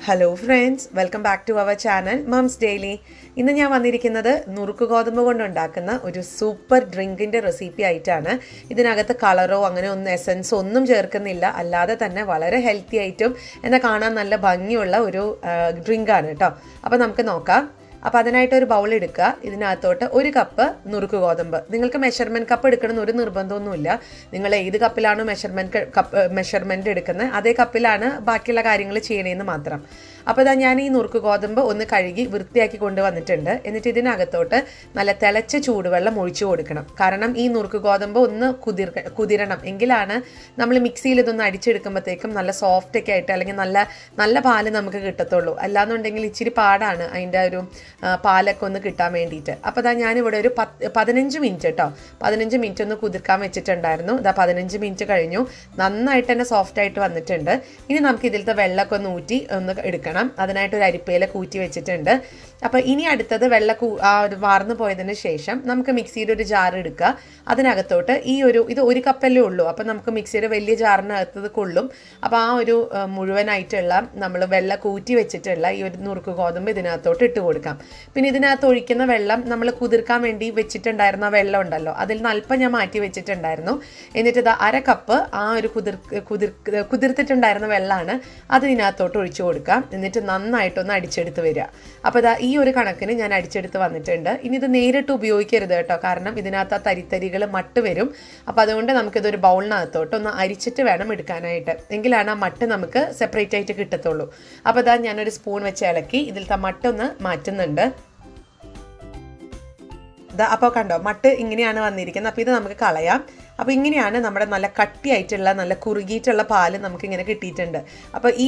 Hello friends, welcome back to our channel Mom's Daily. ഇന്ന് ഞാൻ വന്നിരിക്കുന്നത് നുറുക്ക് ഗോതമ്പ് കൊണ്ട് ഉണ്ടാക്കുന്ന ഒരു സൂപ്പർ ഡ്രിങ്കിന്റെ റെസിപ്പി ആയിട്ടാണ്. ഇതിനകത്ത് കളറോ അങ്ങനെ ഒന്നും എസൻസോ ഒന്നും ചേർക്കുന്നില്ല. അല്ലാതെ തന്നെ വളരെ ഹെൽത്തി ആയിട്ടും എന്നാൽ കാണാൻ നല്ല ഭംഗിയുള്ള ഒരു ഡ്രിങ്കാണ് കേട്ടോ. അപ്പോൾ നമുക്ക് നോക്കാം. അപ്പോൾ അതിനായിട്ട് ഒരു ബൗൾ എടുക്കുക. ഇതിനകത്തോട്ട് ഒരു കപ്പ് നുറുക്ക് ഗോതമ്പ്. നിങ്ങൾക്ക് മെഷർമെൻറ്റ് കപ്പ് എടുക്കണമെന്ന് ഒരു നിർബന്ധമൊന്നുമില്ല. നിങ്ങൾ ഏത് കപ്പിലാണോ മെഷർമെൻറ്റ് എടുക്കുന്നത് അതേ കപ്പിലാണ് ബാക്കിയുള്ള കാര്യങ്ങൾ ചെയ്യണേന്ന് മാത്രം. അപ്പോൾ ഇതാ ഞാൻ ഈ നുറുക്ക് ഗോതമ്പ് ഒന്ന് കഴുകി വൃത്തിയാക്കി കൊണ്ടുവന്നിട്ടുണ്ട്. എന്നിട്ട് ഇതിനകത്തോട്ട് നല്ല തിളച്ച ചൂടുവെള്ളം ഒഴിച്ചു കൊടുക്കണം. കാരണം ഈ നുറുക്ക് ഗോതമ്പ് ഒന്ന് കുതിരണം എങ്കിലാണ് നമ്മൾ മിക്സിയിൽ ഇതൊന്ന് അടിച്ചെടുക്കുമ്പോഴത്തേക്കും നല്ല സോഫ്റ്റ് ഒക്കെ ആയിട്ട് അല്ലെങ്കിൽ നല്ല പാല് നമുക്ക് കിട്ടത്തുള്ളൂ. അല്ലാന്നുണ്ടെങ്കിൽ ഇച്ചിരി പാടാണ് അതിൻ്റെ ഒരു പാലൊക്കെ ഒന്ന് കിട്ടാൻ വേണ്ടിയിട്ട്. അപ്പോൾ ഇതാ ഞാനിവിടെ ഒരു 15 മിനിറ്റ് കേട്ടോ 15 മിനിറ്റ് ഒന്ന് കുതിർക്കാൻ വെച്ചിട്ടുണ്ടായിരുന്നു. ഇതാ 15 മിനിറ്റ് കഴിഞ്ഞു. നന്നായിട്ട് തന്നെ സോഫ്റ്റ് ആയിട്ട് വന്നിട്ടുണ്ട്. ഇനി നമുക്ക് ഇതിലത്തെ വെള്ളമൊക്കെ ഒന്ന് ഊറ്റി ഒന്ന് എടുക്കണം. അതിനായിട്ട് ഒരു അരിപ്പയില കൂറ്റി വെച്ചിട്ടുണ്ട്. അപ്പോൾ ഇനി അടുത്തത് വാർന്നു പോയതിന് ശേഷം നമുക്ക് മിക്സിയുടെ ഒരു ജാർ എടുക്കുക. അതിനകത്തോട്ട് ഇത് ഒരു കപ്പല്ലേ ഉള്ളൂ. അപ്പോൾ നമുക്ക് മിക്സിയുടെ വലിയ ജാറിനകത്തത് കൊള്ളും. അപ്പോൾ ആ ഒരു മുഴുവനായിട്ടുള്ള നമ്മൾ വെള്ളം കൂറ്റി വെച്ചിട്ടുള്ള ഈ ഒരു നുറുക്ക് ഗോതമ്പ് ഇതിനകത്തോട്ട് ഇട്ട് കൊടുക്കാം. പിന്നെ ഇതിനകത്ത് ഒഴിക്കുന്ന വെള്ളം നമ്മൾ കുതിർക്കാൻ വേണ്ടി വെച്ചിട്ടുണ്ടായിരുന്ന വെള്ളം ഉണ്ടല്ലോ, അതിൽ നിന്ന് അല്പം ഞാൻ മാറ്റി വെച്ചിട്ടുണ്ടായിരുന്നു. എന്നിട്ട് ഇത് അര കപ്പ് ആ ഒരു കുതിർത്തിട്ടുണ്ടായിരുന്ന വെള്ളമാണ് അത് ഇതിനകത്തോട്ട് ഒഴിച്ചു കൊടുക്കാം. എന്നിട്ട് നന്നായിട്ടൊന്ന് അടിച്ചെടുത്ത് വരിക. അപ്പോൾ ഇതാ ഈ ഒരു കണക്കിന് ഞാൻ അടിച്ചെടുത്ത് വന്നിട്ടുണ്ട്. ഇനി ഇത് നേരിട്ട് ഉപയോഗിക്കരുത് കേട്ടോ, കാരണം ഇതിനകത്ത് ആ തരിത്തരികൾ മട്ട് വരും. അപ്പോൾ അതുകൊണ്ട് നമുക്കിതൊരു ബൗളിനകത്തോട്ട് ഒന്ന് അരിച്ചിട്ട് വേണം എടുക്കാനായിട്ട്. എങ്കിലാണ് ആ മട്ട് നമുക്ക് സെപ്പറേറ്റ് ആയിട്ട് കിട്ടത്തുള്ളൂ. അപ്പോൾ ഇതാ ഞാനൊരു സ്പൂൺ വെച്ച് ഇളക്കി ഇതിലത്തെ മട്ടൊന്ന് മാറ്റുന്നുണ്ട്. അപ്പോൾ കണ്ടോ മട്ട് ഇങ്ങനെയാണ് വന്നിരിക്കുന്നത്. അപ്പോൾ ഇത് നമുക്ക് കളയാം. അപ്പോൾ ഇങ്ങനെയാണ് നമ്മുടെ നല്ല കട്ടിയായിട്ടുള്ള നല്ല കുറുകിയിട്ടുള്ള പാല് നമുക്കിങ്ങനെ കിട്ടിയിട്ടുണ്ട്. അപ്പോൾ ഈ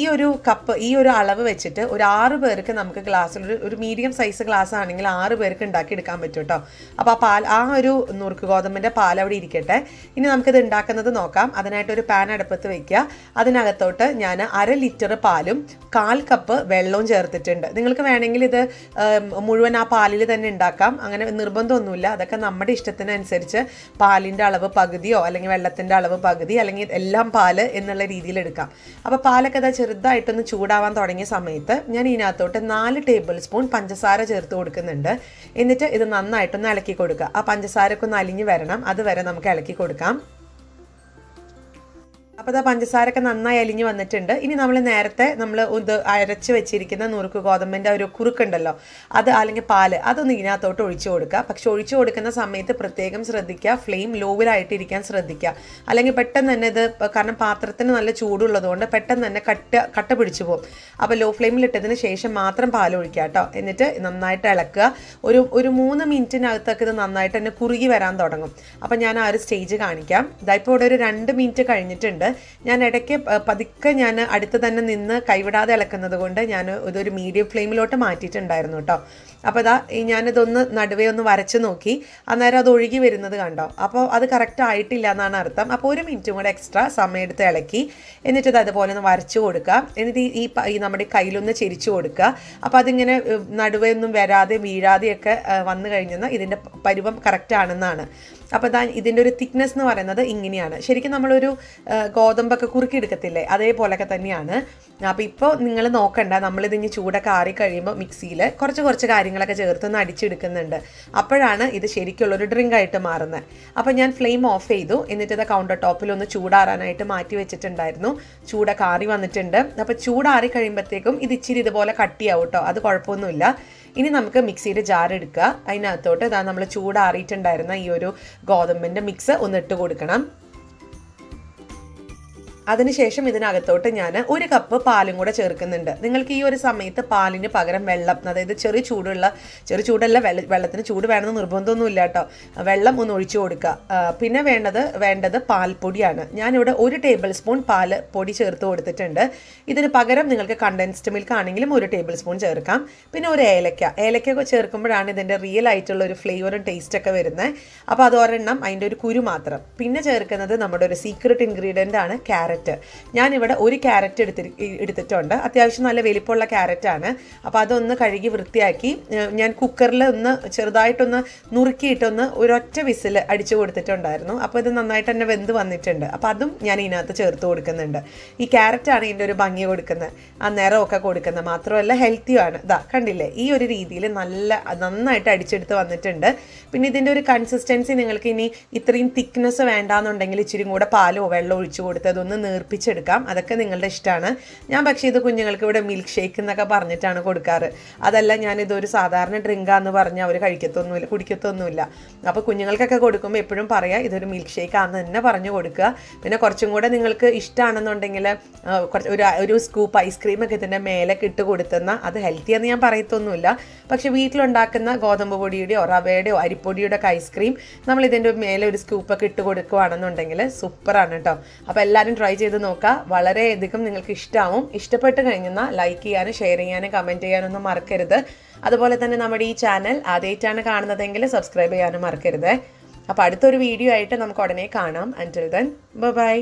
ഒരു അളവ് വെച്ചിട്ട് ഒരു 6 പേർക്ക് നമുക്ക് ഗ്ലാസ്സിൽ ഒരു മീഡിയം സൈസ് ഗ്ലാസ് ആണെങ്കിൽ 6 പേർക്ക് ഉണ്ടാക്കിയെടുക്കാൻ പറ്റും കേട്ടോ. അപ്പോൾ ആ ഒരു നുറുക്ക് ഗോതമ്പിൻ്റെ പാൽ അവിടെ ഇരിക്കട്ടെ. ഇനി നമുക്കിത് ഉണ്ടാക്കുന്നത് നോക്കാം. അതിനായിട്ടൊരു പാൻ അടുപ്പത്ത് വയ്ക്കുക. അതിനകത്തോട്ട് ഞാൻ 1/2 ലിറ്റർ പാലും 1/4 കപ്പ് വെള്ളവും ചേർത്തിട്ടുണ്ട്. നിങ്ങൾക്ക് വേണമെങ്കിൽ ഇത് മുഴുവൻ ആ പാലിൽ തന്നെ ഉണ്ടാക്കാം. അങ്ങനെ നിർബന്ധമൊന്നുമില്ല. അതൊക്കെ നമ്മുടെ ഇഷ്ടത്തിനനുസരിച്ച് പാലിൻ്റെ അളവ് പകുതിയോ അല്ലെങ്കിൽ വെള്ളത്തിൻ്റെ അളവ് പകുതി അല്ലെങ്കിൽ എല്ലാം പാല് എന്നുള്ള രീതിയിൽ എടുക്കാം. അപ്പോൾ പാലൊക്കെ അതാ ചെറുതായിട്ടൊന്ന് ചൂടാവാൻ തുടങ്ങിയ സമയത്ത് ഞാൻ ഇതിനകത്തോട്ട് 4 ടേബിൾ സ്പൂൺ പഞ്ചസാര ചേർത്ത് കൊടുക്കുന്നുണ്ട്. എന്നിട്ട് ഇത് നന്നായിട്ടൊന്ന് ഇളക്കി കൊടുക്കുക. ആ പഞ്ചസാരയൊക്കെ ഒന്ന് അലിഞ്ഞ് വരണം. അതുവരെ നമുക്ക് ഇളക്കി കൊടുക്കാം. അപ്പോൾ അത് പഞ്ചസാരൊക്കെ നന്നായി അലിഞ്ഞ് വന്നിട്ടുണ്ട്. ഇനി നേരത്തെ നമ്മൾ ഇത് അരച്ച് വെച്ചിരിക്കുന്ന നുറുക്ക് ഗോതമ്പിൻ്റെ ഒരു കുറുക്കുണ്ടല്ലോ, അത് അല്ലെങ്കിൽ പാല് അതൊന്ന് ഇതിനകത്തോട്ട് ഒഴിച്ചു കൊടുക്കുക. പക്ഷെ ഒഴിച്ചു കൊടുക്കുന്ന സമയത്ത് പ്രത്യേകം ശ്രദ്ധിക്കുക, ഫ്ലെയിം ലോവിലായിട്ടിരിക്കാൻ ശ്രദ്ധിക്കുക. അല്ലെങ്കിൽ പെട്ടെന്ന് തന്നെ കാരണം പാത്രത്തിന് നല്ല ചൂടുള്ളതുകൊണ്ട് പെട്ടെന്ന് തന്നെ കട്ട പിടിച്ചു പോകും. അപ്പോൾ ലോ ഫ്ലെയിമിലിട്ടതിന് ശേഷം മാത്രം പാൽ ഒഴിക്കുക കേട്ടോ. എന്നിട്ട് നന്നായിട്ട് ഇളക്കുക. ഒരു 3 മിനിറ്റിനകത്തൊക്കെ ഇത് നന്നായിട്ട് തന്നെ കുറുകി വരാൻ തുടങ്ങും. അപ്പോൾ ഞാൻ ആ ഒരു സ്റ്റേജ് കാണിക്കാം. ഇതായിപ്പോൾ ഇവിടെ ഒരു 2 മിനിറ്റ് കഴിഞ്ഞിട്ടുണ്ട്. ഞാൻ ഇടയ്ക്ക് പതുക്കെ ഞാൻ അടുത്ത് തന്നെ നിന്ന് കൈവിടാതെ ഇളക്കുന്നത് കൊണ്ട് ഞാൻ ഇതൊരു മീഡിയം ഫ്ലെയിമിലോട്ട് മാറ്റിയിട്ടുണ്ടായിരുന്നു കേട്ടോ. അപ്പോൾ ഞാനിതൊന്ന് നടുവേ ഒന്ന് വരച്ച് നോക്കി. അന്നേരം അത് ഒഴുകി വരുന്നത് കണ്ടോ. അപ്പോൾ അത് കറക്റ്റ് ആയിട്ടില്ല എന്നാണ് അർത്ഥം. അപ്പോൾ 1 മിനിറ്റും കൂടെ എക്സ്ട്രാ സമയം എടുത്ത് ഇളക്കി. എന്നിട്ട് ഇത് അതുപോലെ ഒന്ന് വരച്ച് കൊടുക്കുക. എന്നിട്ട് ഈ നമ്മുടെ കയ്യിലൊന്ന് ചെരിച്ചു കൊടുക്കുക. അപ്പോൾ അതിങ്ങനെ നടുവേ ഒന്നും വരാതെ വീഴാതെയൊക്കെ വന്നു കഴിഞ്ഞാൽ ഇതിൻ്റെ പരുവം കറക്റ്റ് ആണെന്നാണ്. അപ്പോൾ ഇതിൻ്റെ ഒരു തിക്നെസ് എന്ന് പറയുന്നത് ഇങ്ങനെയാണ്. ശരിക്കും നമ്മളൊരു ഗോതമ്പൊക്കെ കുറുക്കിയെടുക്കത്തില്ലേ, അതേപോലൊക്കെ തന്നെയാണ്. അപ്പോൾ ഇപ്പോൾ നിങ്ങൾ നോക്കണ്ട, നമ്മളിതിന് ചൂടൊക്കെ ആറി കഴിയുമ്പോൾ മിക്സിയിൽ കുറച്ച് കാര്യങ്ങളൊക്കെ ചേർത്തൊന്ന് അടിച്ചെടുക്കുന്നുണ്ട്. അപ്പോഴാണ് ഇത് ശരിക്കുള്ളൊരു ഡ്രിങ്കായിട്ട് മാറുന്നത്. അപ്പോൾ ഞാൻ ഫ്ലെയിം ഓഫ് ചെയ്തു. എന്നിട്ട് ഇത് കൗണ്ടർ ടോപ്പിലൊന്ന് ചൂടാറാനായിട്ട് മാറ്റി വെച്ചിട്ടുണ്ടായിരുന്നു. ചൂടൊക്കെ ആറി വന്നിട്ടുണ്ട്. അപ്പോൾ ചൂടാറി കഴിയുമ്പോഴത്തേക്കും ഇത് ഇച്ചിരി ഇതുപോലെ കട്ടിയാവും കേട്ടോ. അത് കുഴപ്പമൊന്നുമില്ല. ഇനി നമുക്ക് മിക്സിയുടെ ജാർ എടുക്കുക. അതിനകത്തോട്ട് നമ്മൾ ചൂടാറിയിട്ടുണ്ടായിരുന്ന ഈ ഒരു ഗോതമ്പിൻ്റെ മിക്സ് ഒന്ന് ഇട്ട് കൊടുക്കണം. അതിനുശേഷം ഇതിനകത്തോട്ട് ഞാൻ 1 കപ്പ് പാലും കൂടെ ചേർക്കുന്നുണ്ട്. നിങ്ങൾക്ക് ഈ ഒരു സമയത്ത് പാലിന് പകരം വെള്ളം, അതായത് ചെറിയ ചൂടല്ല വെള്ളത്തിന് ചൂട് വേണമെന്ന് നിർബന്ധമൊന്നുമില്ല കേട്ടോ. വെള്ളം ഒന്ന് ഒഴിച്ചു കൊടുക്കുക. പിന്നെ വേണ്ടത് പാൽപ്പൊടിയാണ്. ഞാനിവിടെ 1 ടേബിൾ സ്പൂൺ പാൽ പൊടി ചേർത്ത് കൊടുത്തിട്ടുണ്ട്. ഇതിന് പകരം നിങ്ങൾക്ക് കണ്ടൻസ്ഡ് മിൽക്ക് ആണെങ്കിലും 1 ടേബിൾ സ്പൂൺ ചേർക്കാം. പിന്നെ ഒരു ഏലക്ക ചേർക്കുമ്പോഴാണ് ഇതിൻ്റെ റിയൽ ആയിട്ടുള്ള ഒരു ഫ്ലേവറും ടേസ്റ്റൊക്കെ വരുന്നത്. അപ്പോൾ അത് ഒരെണ്ണം, അതിൻ്റെ ഒരു കുരു മാത്രം. പിന്നെ ചേർക്കുന്നത് നമ്മുടെ ഒരു സീക്രട്ട് ഇൻഗ്രീഡിയൻ്റ് ആണ് ക്യാരറ്റ്. ക്യാരറ്റ്. ഞാനിവിടെ ഒരു ക്യാരറ്റ് എടുത്തിട്ടുണ്ട്. അത്യാവശ്യം നല്ല വലിപ്പമുള്ള ക്യാരറ്റാണ്. അപ്പോൾ അതൊന്ന് കഴുകി വൃത്തിയാക്കി ഞാൻ കുക്കറിൽ ഒന്ന് ചെറുതായിട്ടൊന്ന് നുറുക്കിയിട്ടൊന്ന് ഒരൊറ്റ വിസിൽ അടിച്ചു കൊടുത്തിട്ടുണ്ടായിരുന്നു. അപ്പോൾ ഇത് നന്നായിട്ട് തന്നെ വെന്ത് വന്നിട്ടുണ്ട്. അപ്പോൾ അതും ഞാൻ ഇതിനകത്ത് ചേർത്ത് കൊടുക്കുന്നുണ്ട്. ഈ ക്യാരറ്റാണ് ഇതിൻ്റെ ഒരു ഭംഗി കൊടുക്കുന്നത്, ആ നിറമൊക്കെ കൊടുക്കുന്നത്. മാത്രമല്ല ഹെൽത്തിയുമാണ്. ഇതാ കണ്ടില്ലേ, ഈ ഒരു രീതിയിൽ നന്നായിട്ട് അടിച്ചെടുത്ത് വന്നിട്ടുണ്ട്. പിന്നെ ഇതിൻ്റെ ഒരു കൺസിസ്റ്റൻസി നിങ്ങൾക്ക് ഇനി ഇത്രയും തിക്നെസ് വേണ്ടാന്നുണ്ടെങ്കിൽ ഇച്ചിരി കൂടെ പാലോ വെള്ളം ഒഴിച്ചു കൊടുത്ത് അതൊന്ന് നീർപ്പിച്ചെടുക്കാം. അതൊക്കെ നിങ്ങളുടെ ഇഷ്ടമാണ്. ഞാൻ പക്ഷേ ഇത് കുഞ്ഞുങ്ങൾക്ക് ഇവിടെ മിൽക്ക് ഷേക്ക് എന്നൊക്കെ പറഞ്ഞിട്ടാണ് കൊടുക്കാറ്. അതല്ല, ഞാനിതൊരു സാധാരണ ഡ്രിങ്കാന്ന് പറഞ്ഞാൽ അവർ കുടിക്കത്തൊന്നുമില്ല. അപ്പോൾ കുഞ്ഞുങ്ങൾക്കൊക്കെ കൊടുക്കുമ്പോൾ എപ്പോഴും പറയാം ഇതൊരു മിൽക്ക് ഷേക്ക് ആണെന്ന് തന്നെ പറഞ്ഞു കൊടുക്കുക. പിന്നെ കുറച്ചും കൂടെ നിങ്ങൾക്ക് ഇഷ്ടമാണെന്നുണ്ടെങ്കിൽ ഒരു സ്കൂപ്പ് ഐസ്ക്രീമൊക്കെ ഇതിൻ്റെ മേലേക്ക് ഇട്ട് കൊടുത്തുന്ന അത് ഹെൽത്തിയാന്ന് ഞാൻ പറയത്തൊന്നുമില്ല. പക്ഷേ വീട്ടിലുണ്ടാക്കുന്ന ഗോതമ്പ് പൊടിയുടെയോ റവയുടെയോ അരിപ്പൊടിയുടെ ഒക്കെ ഐസ്ക്രീം നമ്മൾ ഇതിൻ്റെ മേലെ ഒരു സ്കൂപ്പൊക്കെ ഇട്ട് കൊടുക്കുകയാണെന്നുണ്ടെങ്കിൽ സൂപ്പറാണ് കേട്ടോ. അപ്പോൾ എല്ലാവരും ട്രൈ ചെയ്ത് നോക്കുക. വളരെയധികം നിങ്ങൾക്ക് ഇഷ്ടമാവും. ഇഷ്ടപ്പെട്ട് കഴിഞ്ഞാൽ ലൈക്ക് ചെയ്യാനും ഷെയർ ചെയ്യാനും കമൻറ്റ് ചെയ്യാനൊന്നും മറക്കരുത്. അതുപോലെ തന്നെ നമ്മുടെ ഈ ചാനൽ ആദ്യമായിട്ടാണ് കാണുന്നതെങ്കിൽ സബ്സ്ക്രൈബ് ചെയ്യാനും മറക്കരുത്. അപ്പോൾ അടുത്തൊരു വീഡിയോ ആയിട്ട് നമുക്ക് ഉടനെ കാണാം. അൻറ്റിൽ ദെൻ ബൈ.